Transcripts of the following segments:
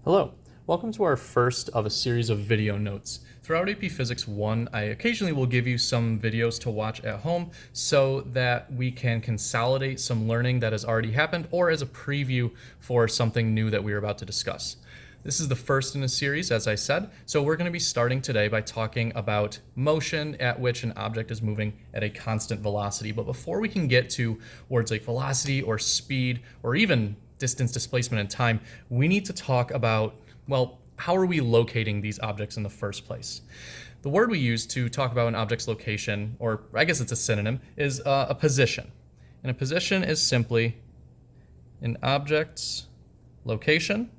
Hello, welcome to our first of a series of video notes. Throughout AP Physics 1, I occasionally will give you some videos to watch at home so that we can consolidate some learning that has already happened or as a preview for something new that we are about to discuss. This is the first in a series, as I said, so we're going to be starting today by talking about motion at which an object is moving at a constant velocity. But before we can get to words like velocity or speed or even distance, displacement, and time, we need to talk about, well, how are we locating these objects in the first place? The word we use to talk about an object's location, or I guess it's a synonym, is a position. And a position is simply an object's location,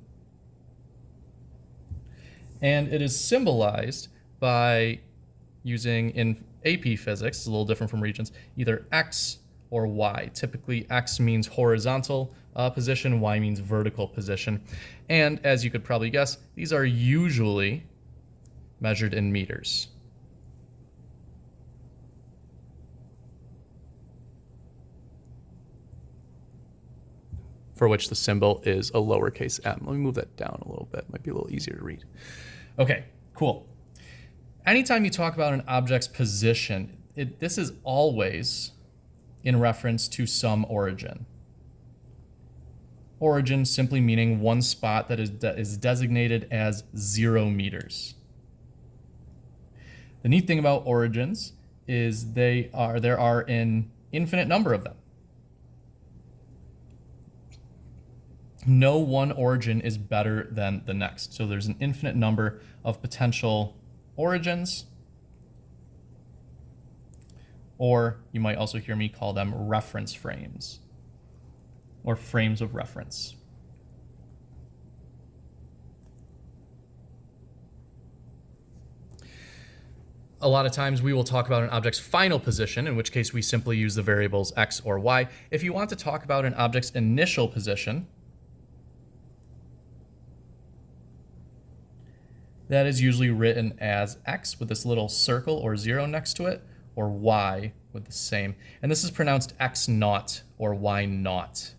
and it is symbolized by using, in AP Physics, it's a little different from Regents, either X or Y. Typically, X means horizontal position, Y means vertical position. And as you could probably guess, these are usually measured in meters. For which the symbol is a lowercase m. Let me move that down a little bit. Might be a little easier to read. Okay, cool. Anytime you talk about an object's position, this is always in reference to some origin. Origin simply meaning one spot that is designated as 0 meters. The neat thing about origins is there are an infinite number of them. No one origin is better than the next. So there's an infinite number of potential origins, or you might also hear me call them reference frames or frames of reference. A lot of times we will talk about an object's final position, in which case we simply use the variables x or y. If you want to talk about an object's initial position, that is usually written as x with this little circle or 0 next to it, or y with the same. And this is pronounced x naught or y naught.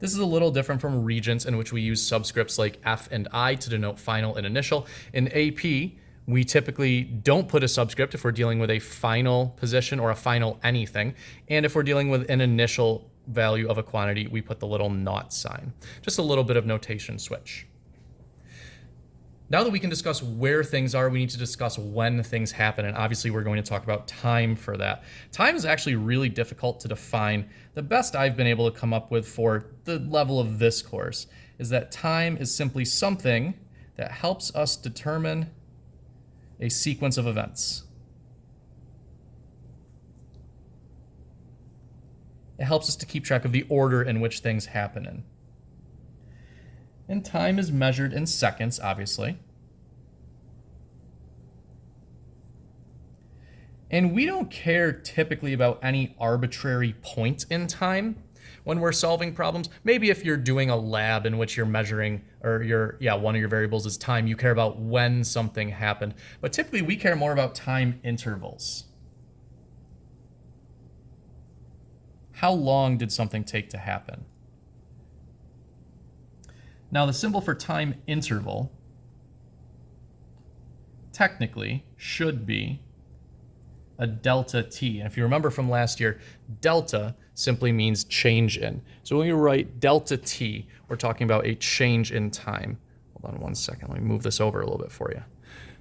This is a little different from Regents, in which we use subscripts like f and I to denote final and initial. In AP, we typically don't put a subscript if we're dealing with a final position or a final anything. And if we're dealing with an initial value of a quantity, we put the little naught sign. Just a little bit of notation switch. Now that we can discuss where things are, we need to discuss when things happen, and obviously we're going to talk about time for that. Time is actually really difficult to define. The best I've been able to come up with for the level of this course is that time is simply something that helps us determine a sequence of events. It helps us to keep track of the order in which things happen in. And time is measured in seconds, obviously. And we don't care typically about any arbitrary point in time when we're solving problems. Maybe if you're doing a lab in which you're measuring, or one of your variables is time, you care about when something happened. But typically we care more about time intervals. How long did something take to happen? Now, the symbol for time interval technically should be a delta t. And if you remember from last year, delta simply means change in. So when you write delta t, we're talking about a change in time. Hold on one second. Let me move this over a little bit for you.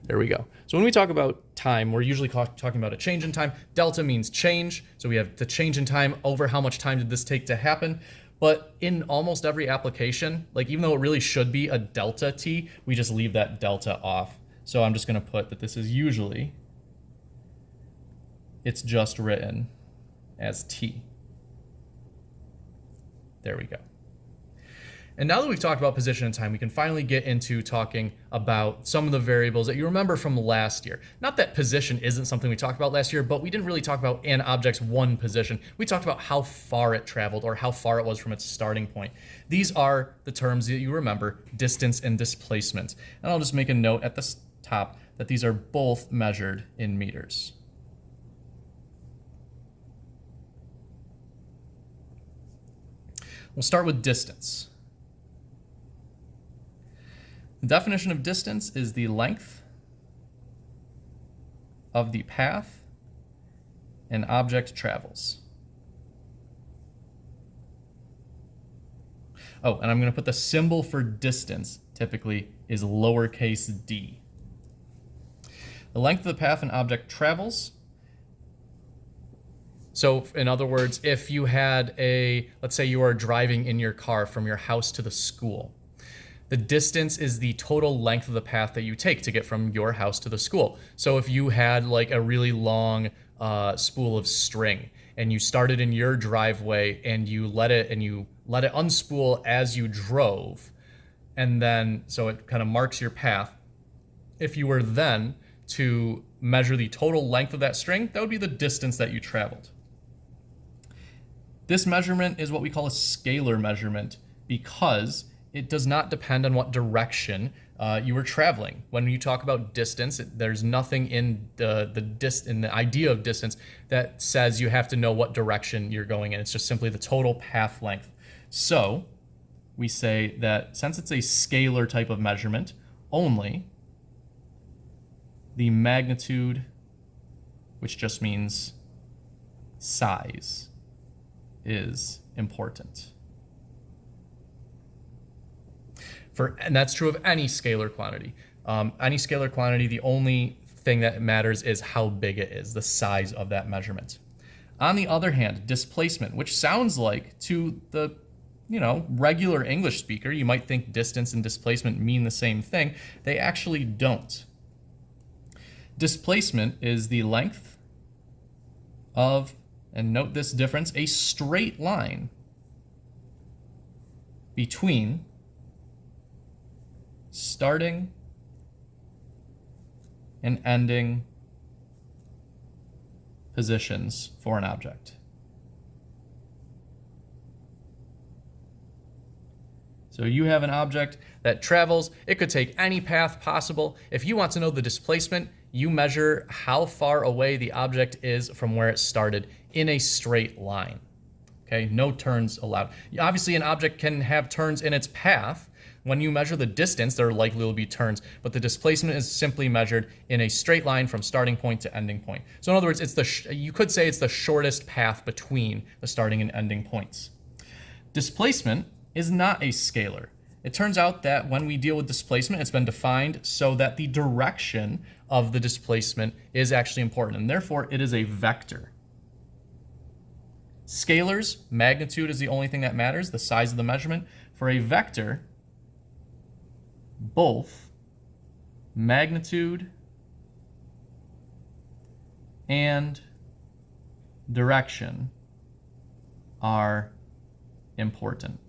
There we go. So when we talk about time, we're usually talking about a change in time. Delta means change. So we have the change in time over how much time did this take to happen. But in almost every application, like even though it really should be a delta t, we just leave that delta off. So I'm just going to put that this is usually, it's just written as t. There we go. And now that we've talked about position and time, we can finally get into talking about some of the variables that you remember from last year. Not that position isn't something we talked about last year, but we didn't really talk about an object's one position. We talked about how far it traveled or how far it was from its starting point. These are the terms that you remember, distance and displacement. And I'll just make a note at the top that these are both measured in meters. We'll start with distance. The definition of distance is the length of the path an object travels. Oh, and I'm going to put the symbol for distance, typically, is lowercase d. The length of the path an object travels. So in other words, if you had let's say you are driving in your car from your house to the school, the distance is the total length of the path that you take to get from your house to the school. So if you had like a really long spool of string and you started in your driveway and you let it unspool as you drove, and then so it kind of marks your path. If you were then to measure the total length of that string, that would be the distance that you traveled. This measurement is what we call a scalar measurement because it does not depend on what direction you were traveling. When you talk about distance, there's nothing in the idea of distance that says you have to know what direction you're going in. It's just simply the total path length. So we say that since it's a scalar type of measurement, only the magnitude, which just means size, is important. And that's true of any scalar quantity. Any scalar quantity, the only thing that matters is how big it is, the size of that measurement. On the other hand, displacement, which sounds like to the regular English speaker, you might think distance and displacement mean the same thing. They actually don't. Displacement is the length of, and note this difference, a straight line between starting and ending positions for an object. So you have an object that travels. It could take any path possible. If you want to know the displacement, you measure how far away the object is from where it started in a straight line. Okay, no turns allowed. Obviously, an object can have turns in its path. When you measure the distance, there likely will be turns, but the displacement is simply measured in a straight line from starting point to ending point. So in other words, you could say it's the shortest path between the starting and ending points. Displacement is not a scalar. It turns out that when we deal with displacement, it's been defined so that the direction of the displacement is actually important, and therefore it is a vector. Scalars, magnitude is the only thing that matters, the size of the measurement. For a vector, both magnitude and direction are important.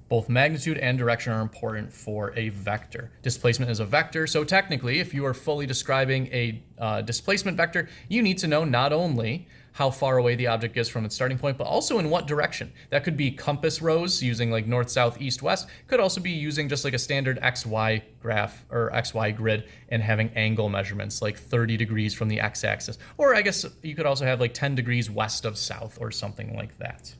Both magnitude and direction are important for a vector. Displacement is a vector, so technically, if you are fully describing a displacement vector, you need to know not only how far away the object is from its starting point, but also in what direction. That could be compass rose using like north, south, east, west. Could also be using just like a standard XY graph or XY grid and having angle measurements like 30 degrees from the x-axis. Or I guess you could also have like 10 degrees west of south or something like that.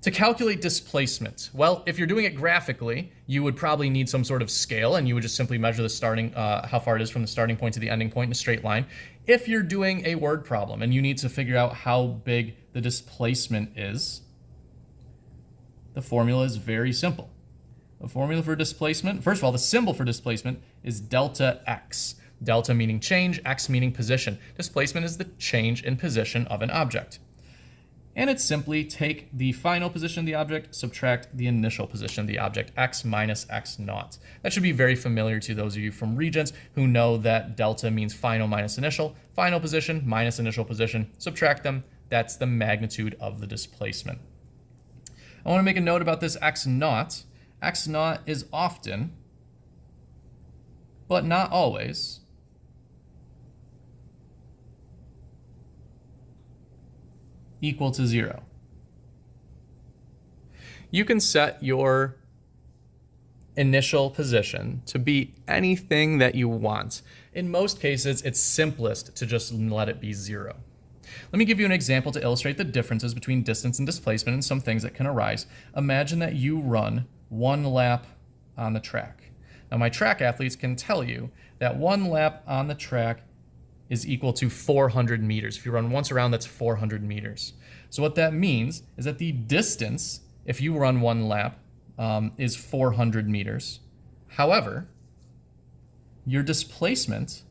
To calculate displacement, well, if you're doing it graphically, you would probably need some sort of scale, and you would just simply measure the starting, how far it is from the starting point to the ending point in a straight line. If you're doing a word problem and you need to figure out how big the displacement is, the formula is very simple. The formula for displacement, first of all, the symbol for displacement is delta x. Delta meaning change, x meaning position. Displacement is the change in position of an object. And it's simply take the final position of the object, subtract the initial position of the object, x minus x naught. That should be very familiar to those of you from Regents who know that delta means final minus initial. Final position minus initial position, subtract them. That's the magnitude of the displacement. I want to make a note about this x naught. X naught is often, but not always, equal to 0. You can set your initial position to be anything that you want. In most cases, it's simplest to just let it be 0. Let me give you an example to illustrate the differences between distance and displacement and some things that can arise. Imagine that you run 1 lap on the track. Now, my track athletes can tell you that 1 lap on the track is equal to 400 meters. If you run once around, that's 400 meters. So what that means is that the distance, if you run 1 lap, is 400 meters. However, your displacement,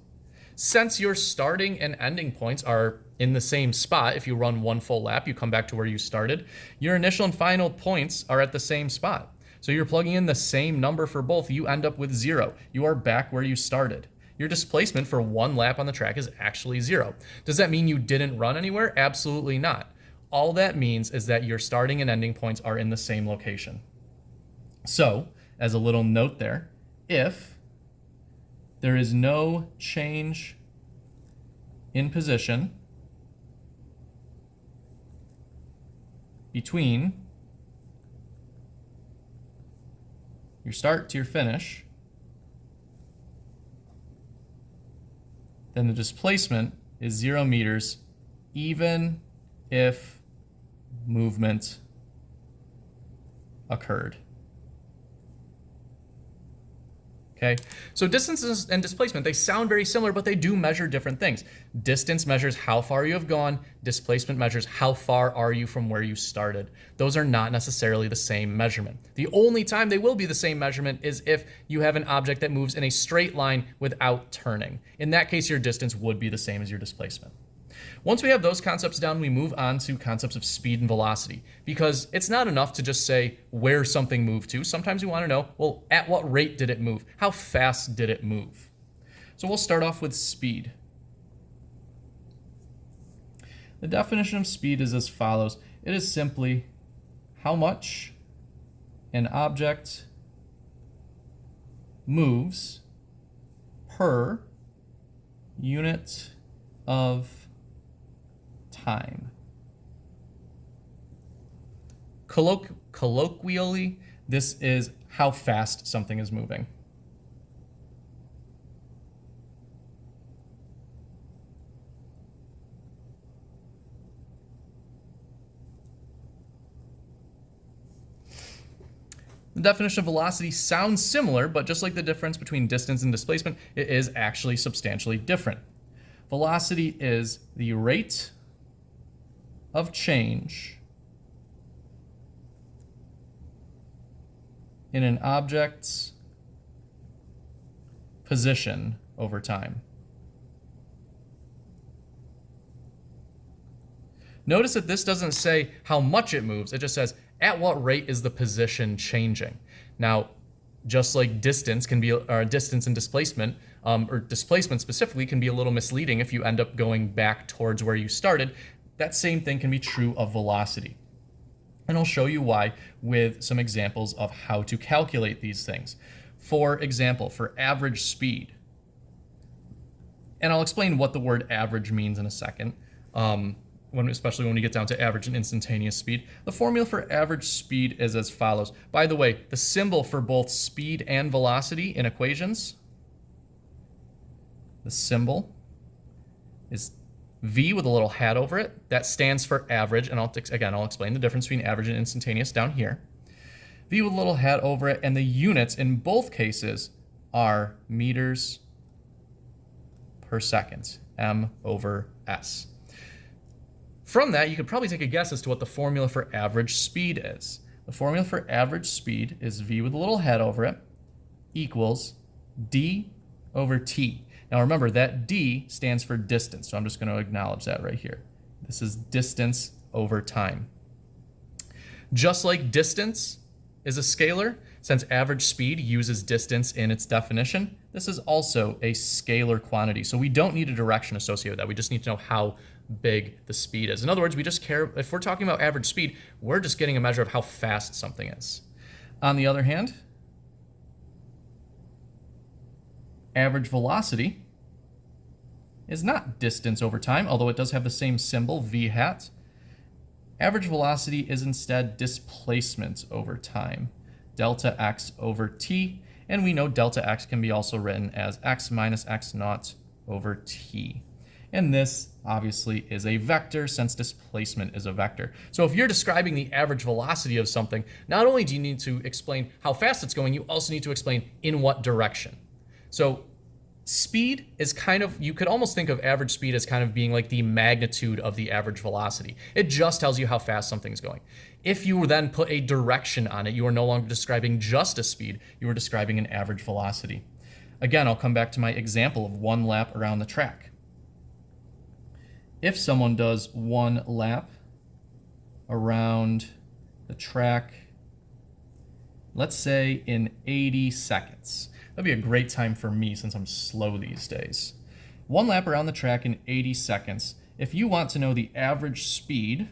since your starting and ending points are in the same spot, if you run 1 full lap, you come back to where you started, your initial and final points are at the same spot. So you're plugging in the same number for both, you end up with 0. You are back where you started. Your displacement for 1 lap on the track is actually 0. Does that mean you didn't run anywhere? Absolutely not. All that means is that your starting and ending points are in the same location. So, as a little note there, if there is no change in position between your start to your finish, then the displacement is 0 meters, even if movement occurred. Okay, so distance and displacement, they sound very similar, but they do measure different things. Distance measures how far you have gone. Displacement measures how far are you from where you started. Those are not necessarily the same measurement. The only time they will be the same measurement is if you have an object that moves in a straight line without turning. In that case, your distance would be the same as your displacement. Once we have those concepts down, we move on to concepts of speed and velocity, because it's not enough to just say where something moved to. Sometimes we want to know, well, at what rate did it move? How fast did it move? So we'll start off with speed. The definition of speed is as follows. It is simply how much an object moves per unit of time. Colloquially, this is how fast something is moving. The definition of velocity sounds similar, but just like the difference between distance and displacement, it is actually substantially different. Velocity is the rate of change in an object's position over time. Notice that this doesn't say how much it moves, it just says at what rate is the position changing. Now, just like distance can be, or distance and displacement, or displacement specifically, can be a little misleading if you end up going back towards where you started. That same thing can be true of velocity. And I'll show you why with some examples of how to calculate these things. For example, for average speed, and I'll explain what the word average means in a second, especially when we get down to average and instantaneous speed. The formula for average speed is as follows. By the way, the symbol for both speed and velocity in equations, the symbol is V with a little hat over it. That stands for average, and I'll explain the difference between average and instantaneous down here. V with a little hat over it, and the units in both cases are meters per second, m/s. From that, you could probably take a guess as to what the formula for average speed is. The formula for average speed is V with a little hat over it equals d/t. Now remember, that d stands for distance, so I'm just going to acknowledge that right here. This is distance over time. Just like distance is a scalar, since average speed uses distance in its definition, this is also a scalar quantity. So we don't need a direction associated with that. We just need to know how big the speed is. In other words, we just care, if we're talking about average speed, we're just getting a measure of how fast something is. On the other hand, average velocity is not distance over time, although it does have the same symbol, v hat. Average velocity is instead displacement over time, delta x over t, and we know delta x can be also written as x minus x naught over t. And this obviously is a vector since displacement is a vector. So if you're describing the average velocity of something, not only do you need to explain how fast it's going, you also need to explain in what direction. So speed is kind of, you could almost think of average speed as kind of being like the magnitude of the average velocity. It just tells you how fast something's going. If you then put a direction on it, you are no longer describing just a speed, you are describing an average velocity. Again, I'll come back to my example of 1 lap around the track. If someone does 1 lap around the track, let's say in 80 seconds, that'd be a great time for me since I'm slow these days. 1 lap around the track in 80 seconds. If you want to know the average speed,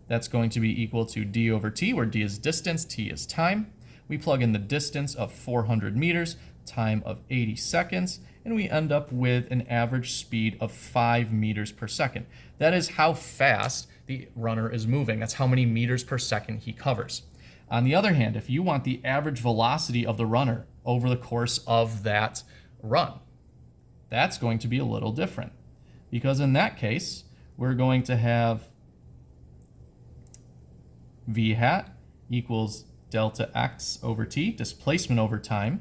that's going to be equal to d over t, where d is distance, t is time. We plug in the distance of 400 meters, time of 80 seconds, and we end up with an average speed of 5 meters per second. That is how fast the runner is moving. That's how many meters per second he covers. On the other hand, if you want the average velocity of the runner over the course of that run, that's going to be a little different. Because in that case, we're going to have v hat equals delta x over t, displacement over time.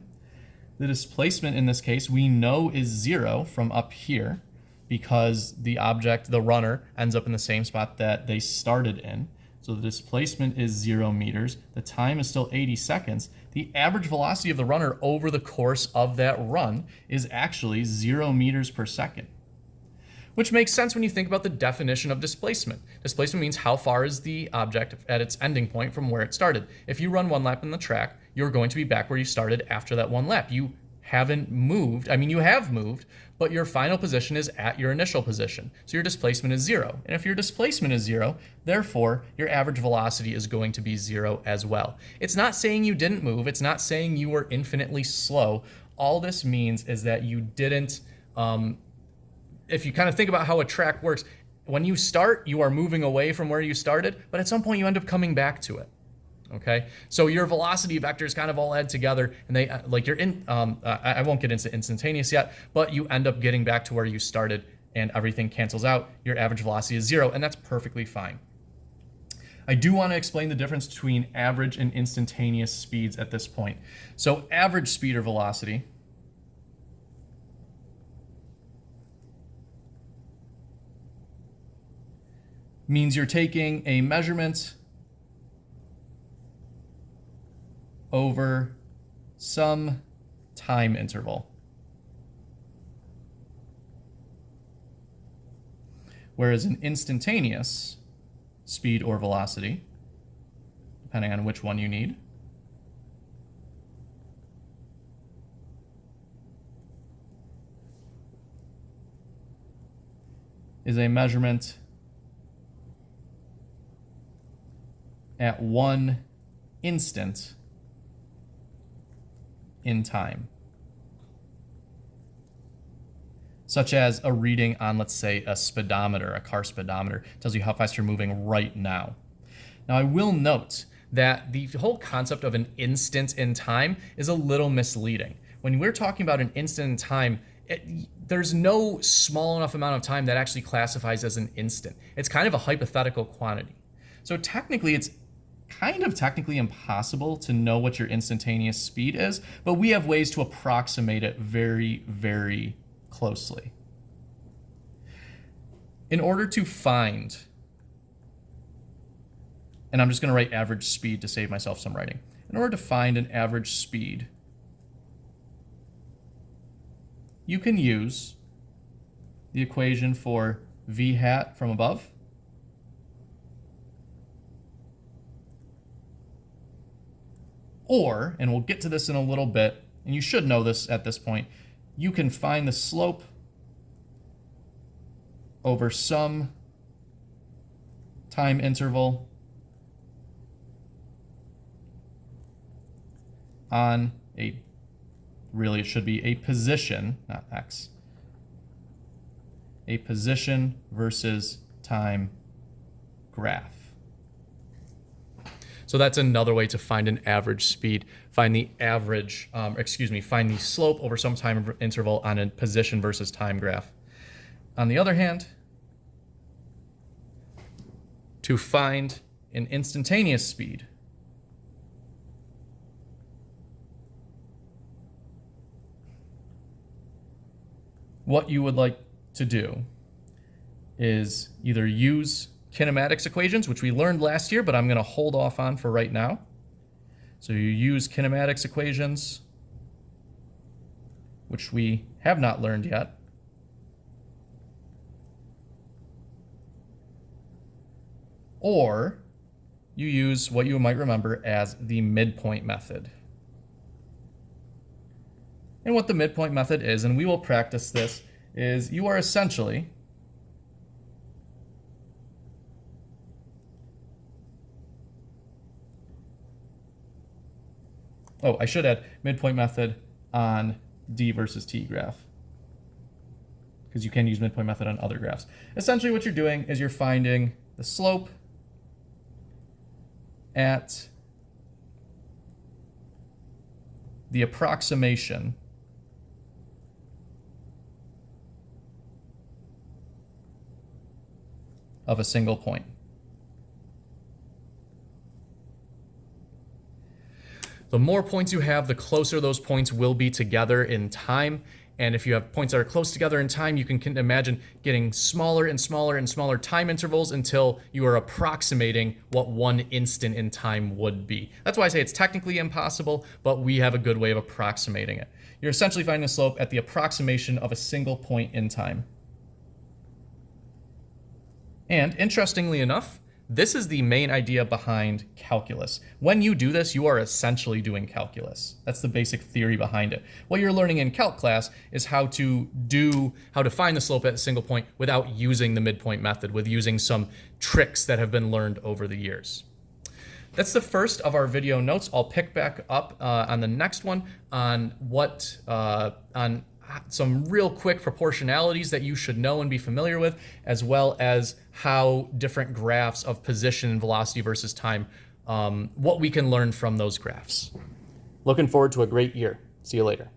The displacement in this case we know is 0 from up here because the object, the runner, ends up in the same spot that they started in. So the displacement is 0 meters. The time is still 80 seconds. The average velocity of the runner over the course of that run is actually 0 meters per second. Which makes sense when you think about the definition of displacement. Displacement means how far is the object at its ending point from where it started. If you run 1 lap in the track, you're going to be back where you started after that 1 lap. You haven't moved. I mean, you have moved, but your final position is at your initial position. So your displacement is 0. And if your displacement is 0, therefore, your average velocity is going to be 0 as well. It's not saying you didn't move. It's not saying you were infinitely slow. All this means is that you didn't, if you kind of think about how a track works, when you start, you are moving away from where you started, but at some point you end up coming back to it. Okay, so your velocity vectors kind of all add together, and they like you're in. I won't get into instantaneous yet, but you end up getting back to where you started, and everything cancels out. Your average velocity is 0, and that's perfectly fine. I do want to explain the difference between average and instantaneous speeds at this point. So average speed or velocity means you're taking a measurement over some time interval. Whereas an instantaneous speed or velocity, depending on which one you need, is a measurement at 1 instant in time, such as a reading on, let's say, a speedometer, a car speedometer, tells you how fast you're moving right now. Now, I will note that the whole concept of an instant in time is a little misleading. When we're talking about an instant in time, there's no small enough amount of time that actually classifies as an instant. It's kind of a hypothetical quantity. So technically, it's kind of technically impossible to know what your instantaneous speed is, but we have ways to approximate it very, very closely. In order to find, and I'm just going to write average speed to save myself some writing. In order to find an average speed, you can use the equation for v hat from above or, and we'll get to this in a little bit, and you should know this at this point, you can find the slope over some time interval on a, really it should be a position, not x, a position versus time graph. So So that's another way to find an average speed, find the average, find the slope over some time interval on a position versus time graph. On the other hand, to find an instantaneous speed, what you would like to do is either use kinematics equations, which we learned last year, but I'm going to hold off on for right now. So you use kinematics equations, which we have not learned yet. Or you use what you might remember as the midpoint method. And what the midpoint method is, and we will practice this, is you are essentially I should add midpoint method on D versus T graph, because you can use midpoint method on other graphs. Essentially what you're doing is you're finding the slope at the approximation of a single point. The more points you have, the closer those points will be together in time. And if you have points that are close together in time, you can imagine getting smaller and smaller and smaller time intervals until you are approximating what one instant in time would be. That's why I say it's technically impossible, but we have a good way of approximating it. You're essentially finding the slope at the approximation of a single point in time. And interestingly enough, this is the main idea behind calculus. When you do this, you are essentially doing calculus. That's the basic theory behind it. What you're learning in calc class is how to find the slope at a single point without using the midpoint method, with using some tricks that have been learned over the years. That's the first of our video notes. I'll pick back up on the next one on some real quick proportionalities that you should know and be familiar with, as well as how different graphs of position and velocity versus time, what we can learn from those graphs. Looking forward to a great year. See you later.